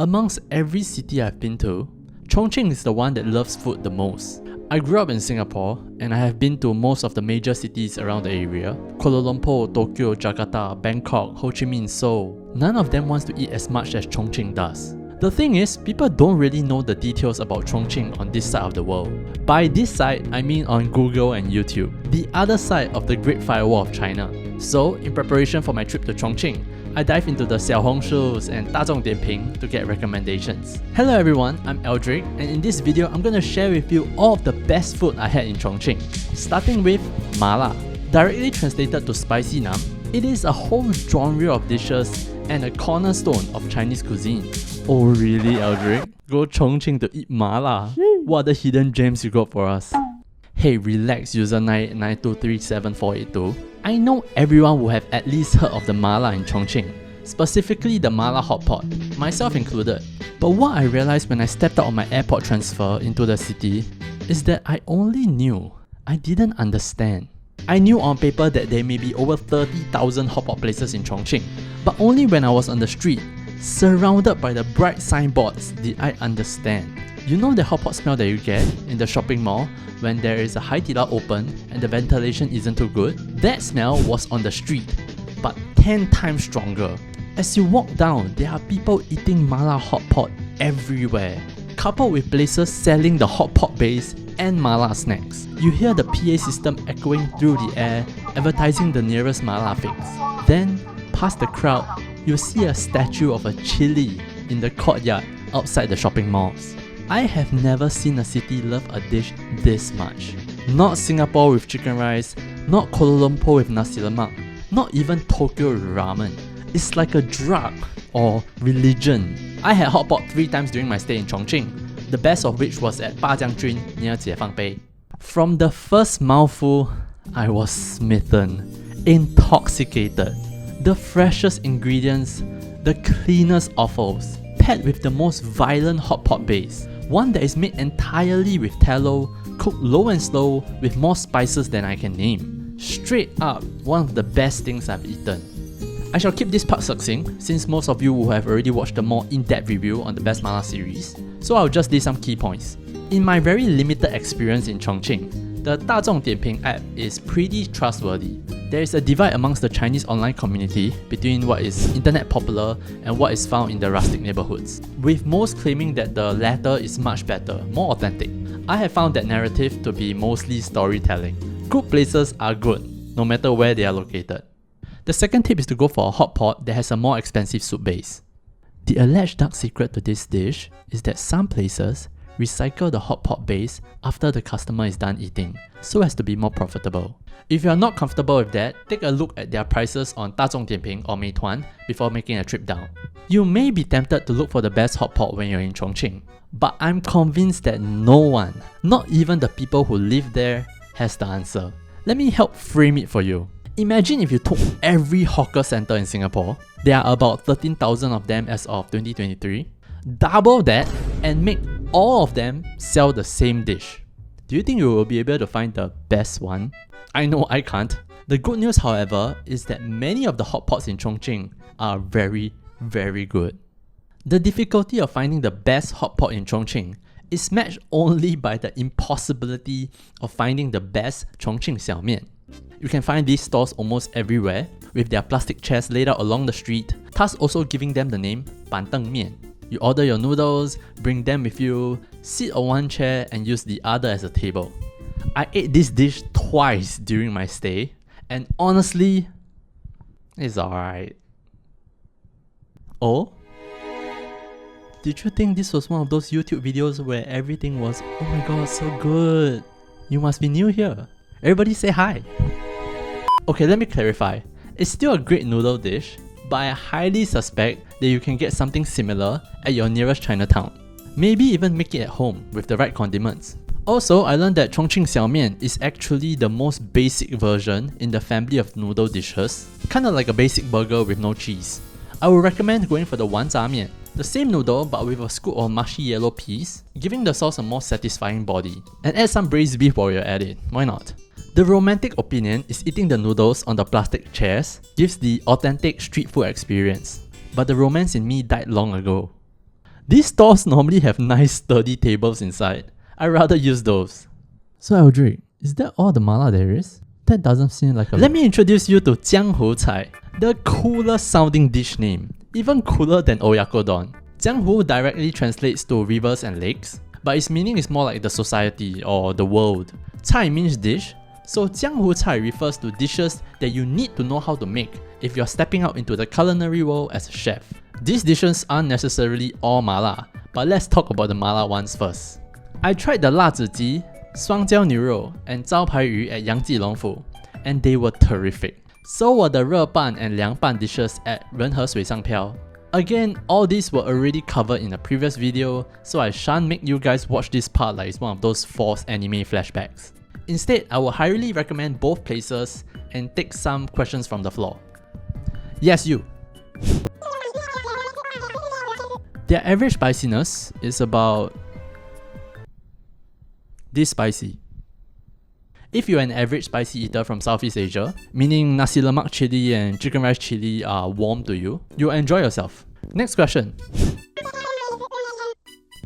Amongst every city I've been to, Chongqing is the one that loves food the most. I grew up in Singapore and I have been to most of the major cities around the area: Kuala Lumpur, Tokyo, Jakarta, Bangkok, Ho Chi Minh, Seoul. None of them wants to eat as much as Chongqing does. The thing is, people don't really know the details about Chongqing on this side of the world. By this side, I mean on Google and YouTube, the other side of the Great Firewall of China. So, in preparation for my trip to Chongqing, I dive into the Xiaohongshus and 大众点评 to get recommendations. Hello everyone, I'm Eldrick, and in this video I'm gonna share with you all of the best food I had in Chongqing. Starting with mala. Directly translated to spicy nam, it is a whole genre of dishes and a cornerstone of Chinese cuisine. Oh really, Eldrick? Go Chongqing to eat mala? What are the hidden gems you got for us? Hey, relax user 982374882. I know everyone will have at least heard of the mala in Chongqing, specifically the mala hotpot, myself included. But what I realized when I stepped out on my airport transfer into the city is that I only knew, I didn't understand. I knew on paper that there may be over 30,000 hotpot places in Chongqing, but only when I was on the street, surrounded by the bright signboards, did I understand. You know the hotpot smell that you get in the shopping mall when there is a Haidilao open and the ventilation isn't too good? That smell was on the street, but 10 times stronger. As you walk down, there are people eating mala hotpot everywhere, coupled with places selling the hotpot base and mala snacks. You hear the PA system echoing through the air, advertising the nearest mala fix. Then, past the crowd, you see a statue of a chili in the courtyard outside the shopping malls. I have never seen a city love a dish this much. Not Singapore with chicken rice, not Kuala Lumpur with nasi lemak, not even Tokyo with ramen. It's like a drug or religion. I had hotpot 3 times during my stay in Chongqing, the best of which was at Jianghu near解放碑. From the first mouthful, I was smitten, intoxicated. The freshest ingredients, the cleanest offals, paired with the most violent hotpot base. One that is made entirely with tallow, cooked low and slow with more spices than I can name. Straight up, one of the best things I've eaten. I shall keep this part succinct since most of you will have already watched the more in-depth review on the Best Mala series, so I'll just list some key points. In my very limited experience in Chongqing, the 大众点评 app is pretty trustworthy. There is a divide amongst the Chinese online community between what is internet popular and what is found in the rustic neighborhoods, with most claiming that the latter is much better, more authentic. I have found that narrative to be mostly storytelling. Good places are good, no matter where they are located. The second tip is to go for a hot pot that has a more expensive soup base. The alleged dark secret to this dish is that some places recycle the hot pot base after the customer is done eating, so as to be more profitable. If you are not comfortable with that, take a look at their prices on 大众点评 or Meituan before making a trip down. You may be tempted to look for the best hot pot when you're in Chongqing, but I'm convinced that no one, not even the people who live there, has the answer. Let me help frame it for you. Imagine if you took every hawker center in Singapore, there are about 13,000 of them as of 2023, double that and make all of them sell the same dish. Do you think you will be able to find the best one? I know I can't. The good news, however, is that many of the hot pots in Chongqing are very, very good. The difficulty of finding the best hot pot in Chongqing is matched only by the impossibility of finding the best Chongqing Xiao Mian. You can find these stores almost everywhere, with their plastic chairs laid out along the street, thus also giving them the name Banteng Mian. You order your noodles, bring them with you, sit on one chair and use the other as a table. I ate this dish twice during my stay, and honestly, it's alright. Oh? Did you think this was one of those YouTube videos where everything was, oh my god, so good? You must be new here. Everybody say hi. Okay, let me clarify. It's still a great noodle dish, but I highly suspect that you can get something similar at your nearest Chinatown. Maybe even make it at home with the right condiments. Also, I learned that Chongqing Xiao Mian is actually the most basic version in the family of noodle dishes, kinda like a basic burger with no cheese. I would recommend going for the Wan Zha Mian, the same noodle but with a scoop of mushy yellow peas, giving the sauce a more satisfying body. And add some braised beef while you're at it, why not? The romantic opinion is eating the noodles on the plastic chairs gives the authentic street food experience, but the romance in me died long ago. These stores normally have nice sturdy tables inside. I'd rather use those. So Eldrick, is that all the mala there is? That doesn't seem like a... Let me introduce you to Jiang Hu Cai, the coolest sounding dish name, even cooler than oyakodon. Jianghu directly translates to rivers and lakes, but its meaning is more like the society or the world. Cai means dish, so Jiang Hu Cai refers to dishes that you need to know how to make if you're stepping out into the culinary world as a chef. These dishes aren't necessarily all mala, but let's talk about the mala ones first. I tried the 辣子鸡, 双椒牛肉 and 招牌鱼 at杨记隆府, and they were terrific. So were the 热拌 and 凉拌 dishes at 人和水上飘. Again, all these were already covered in a previous video, so I shan't make you guys watch this part like it's one of those forced anime flashbacks. Instead, I will highly recommend both places and take some questions from the floor. Yes, you. Their average spiciness is about this spicy. If you're an average spicy eater from Southeast Asia, meaning nasi lemak chili and chicken rice chili are warm to you, you'll enjoy yourself. Next question.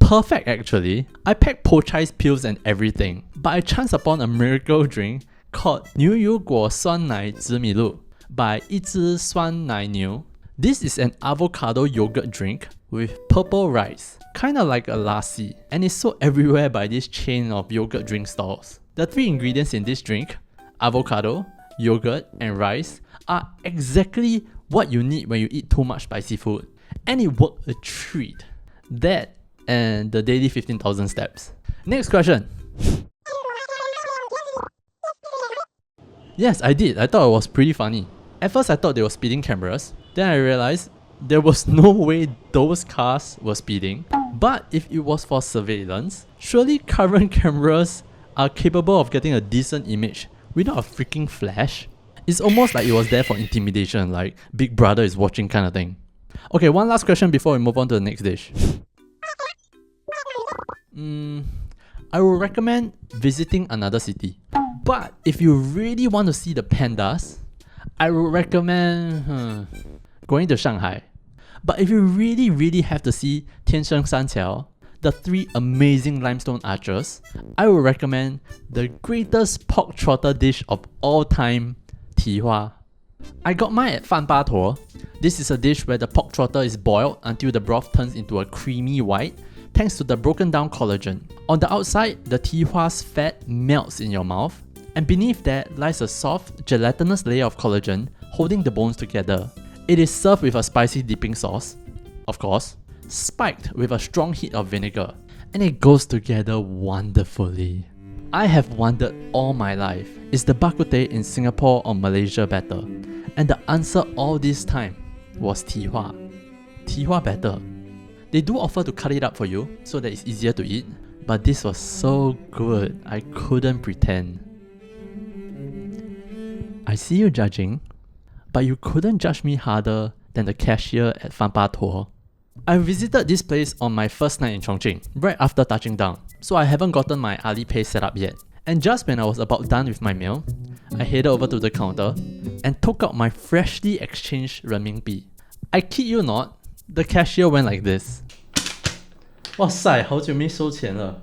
Perfect actually. I packed pochai's pills and everything, but I chanced upon a miracle drink called 牛油果酸奶紫米露 by 一只酸奶牛. This is an avocado yogurt drink with purple rice, kinda like a lassi, and it's sold everywhere by this chain of yogurt drink stalls. The three ingredients in this drink, avocado, yogurt, and rice, are exactly what you need when you eat too much spicy food. And it worked a treat. That and the daily 15,000 steps. Next question. Yes, I did. I thought it was pretty funny. At first I thought they were speeding cameras. Then I realized there was no way those cars were speeding. But if it was for surveillance, surely current cameras are capable of getting a decent image without a freaking flash. It's almost like it was there for intimidation, like Big Brother is watching kind of thing. Okay, one last question before we move on to the next dish. I would recommend visiting another city. But if you really want to see the pandas, I would recommend going to Shanghai. But if you really have to see Tiansheng Sanqiao, the three amazing limestone arches, I would recommend the greatest pork trotter dish of all time, Tihua. I got mine at Fan Ba Tuo. This is a dish where the pork trotter is boiled until the broth turns into a creamy white, thanks to the broken down collagen. On the outside, the Tihua's fat melts in your mouth, and beneath that lies a soft, gelatinous layer of collagen holding the bones together. It is served with a spicy dipping sauce, of course, spiked with a strong heat of vinegar, and it goes together wonderfully. I have wondered all my life, is the bak kut teh in Singapore or Malaysia better? And the answer all this time was Tihua. Tihua better. They do offer to cut it up for you so that it's easier to eat, but this was so good I couldn't pretend. I see you judging, but you couldn't judge me harder than the cashier at Fan Ba Tuo. I visited this place on my first night in Chongqing, right after touching down, so I haven't gotten my Alipay set up yet. And just when I was about done with my meal, I headed over to the counter and took out my freshly exchanged renminbi. I kid you not, the cashier went like this. 哇塞，好久没收钱了。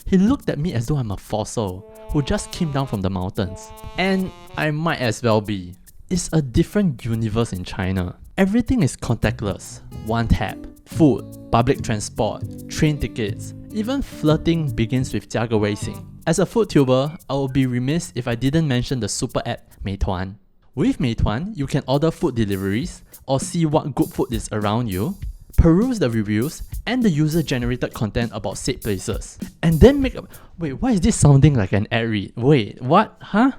He looked at me as though I'm a fossil who just came down from the mountains. And I might as well be. It's a different universe in China. Everything is contactless, one tap. Food, public transport, train tickets, even flirting begins with 加个微信. As a food tuber, I would be remiss if I didn't mention the super app Meituan. With Meituan, you can order food deliveries or see what good food is around you, peruse the reviews and the user-generated content about said places, and then make up. Wait, why is this sounding like an ad read? Wait, what? Huh?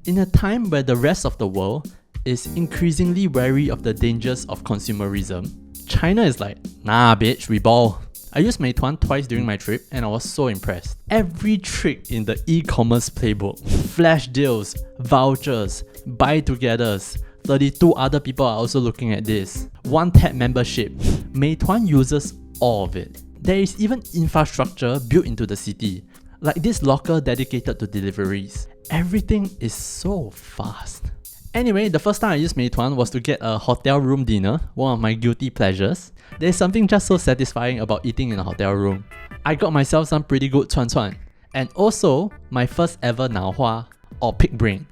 In a time where the rest of the world is increasingly wary of the dangers of consumerism, China is like, nah bitch, we ball. I used Meituan twice during my trip and I was so impressed. Every trick in the e-commerce playbook, flash deals, vouchers, buy togethers, 32 other people are also looking at this. One tap membership. Meituan uses all of it. There is even infrastructure built into the city, like this locker dedicated to deliveries. Everything is so fast. Anyway, the first time I used Meituan was to get a hotel room dinner, one of my guilty pleasures. There's something just so satisfying about eating in a hotel room. I got myself some pretty good chuan chuan, and also my first ever nao hua, or pig brain.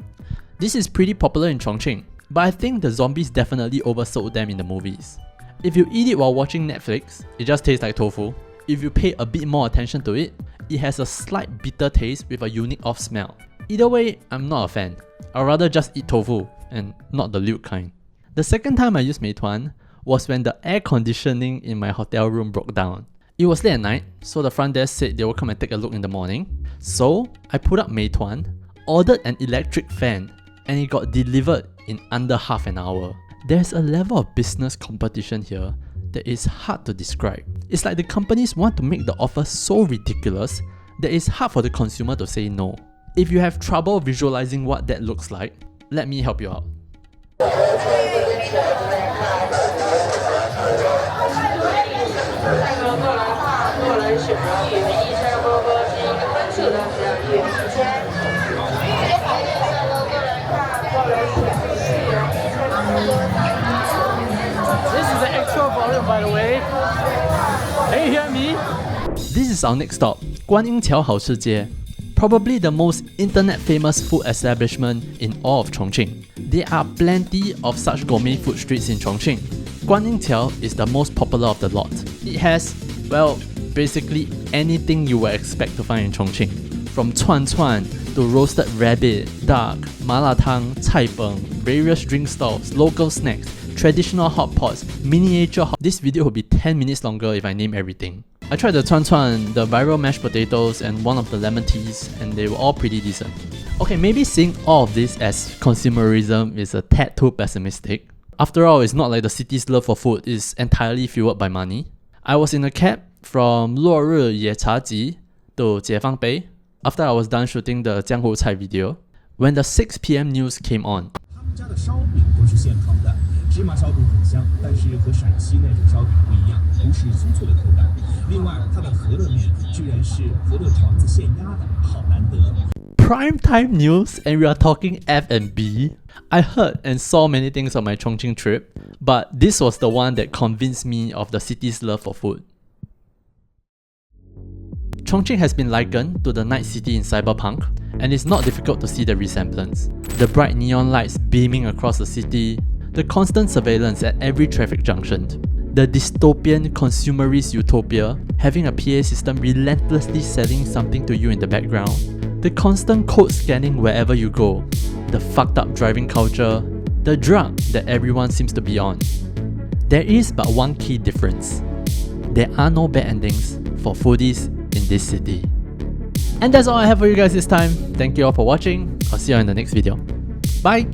This is pretty popular in Chongqing, but I think the zombies definitely oversold them in the movies. If you eat it while watching Netflix, it just tastes like tofu. If you pay a bit more attention to it, it has a slight bitter taste with a unique off smell. Either way, I'm not a fan. I'd rather just eat tofu, and not the lute kind. The second time I used Meituan was when the air conditioning in my hotel room broke down. It was late at night, so the front desk said they will come and take a look in the morning. So I put up Meituan, ordered an electric fan, and it got delivered in under half an hour. There's a level of business competition here that is hard to describe. It's like the companies want to make the offer so ridiculous that it's hard for the consumer to say no. If you have trouble visualizing what that looks like, let me help you out. This is the extra volume, by the way. Can you hear me? This is our next stop, Guan桥好吃街. Probably the most internet famous food establishment in all of Chongqing. There are plenty of such gourmet food streets in Chongqing. Guan Qiao is the most popular of the lot. It has, well, basically anything you would expect to find in Chongqing. From chuan chuan to roasted rabbit, duck, mala tang, cai peng, various drink stalls, local snacks, traditional hot pots, miniature This video will be 10 minutes longer if I name everything. I tried the chuan chuan, the viral mashed potatoes, and one of the lemon teas, and they were all pretty decent. Okay, maybe seeing all of this as consumerism is a tad too pessimistic. After all, it's not like the city's love for food is entirely fueled by money. I was in a cab from 落日野茶集 to 解放碑 after I was done shooting the Jiang Hu Cai video when the 6 PM news came on. 他们家的烧饼都是现烤的，芝麻烧饼很香，但是和陕西那种烧饼不一样，不是酥脆的口感。另外，它的饸饹面居然是饸饹肠子现压的，好难得。 Prime time news, and we are talking F&B. I heard and saw many things on my Chongqing trip, but this was the one that convinced me of the city's love for food. Chongqing has been likened to the night city in Cyberpunk, and it's not difficult to see the resemblance. The bright neon lights beaming across the city, the constant surveillance at every traffic junction, the dystopian consumerist utopia, having a PA system relentlessly selling something to you in the background, the constant code scanning wherever you go, the fucked up driving culture, the drug that everyone seems to be on. There is but one key difference. There are no bad endings for foodies in this city. And that's all I have for you guys this time. Thank you all for watching. I'll see you in the next video. Bye!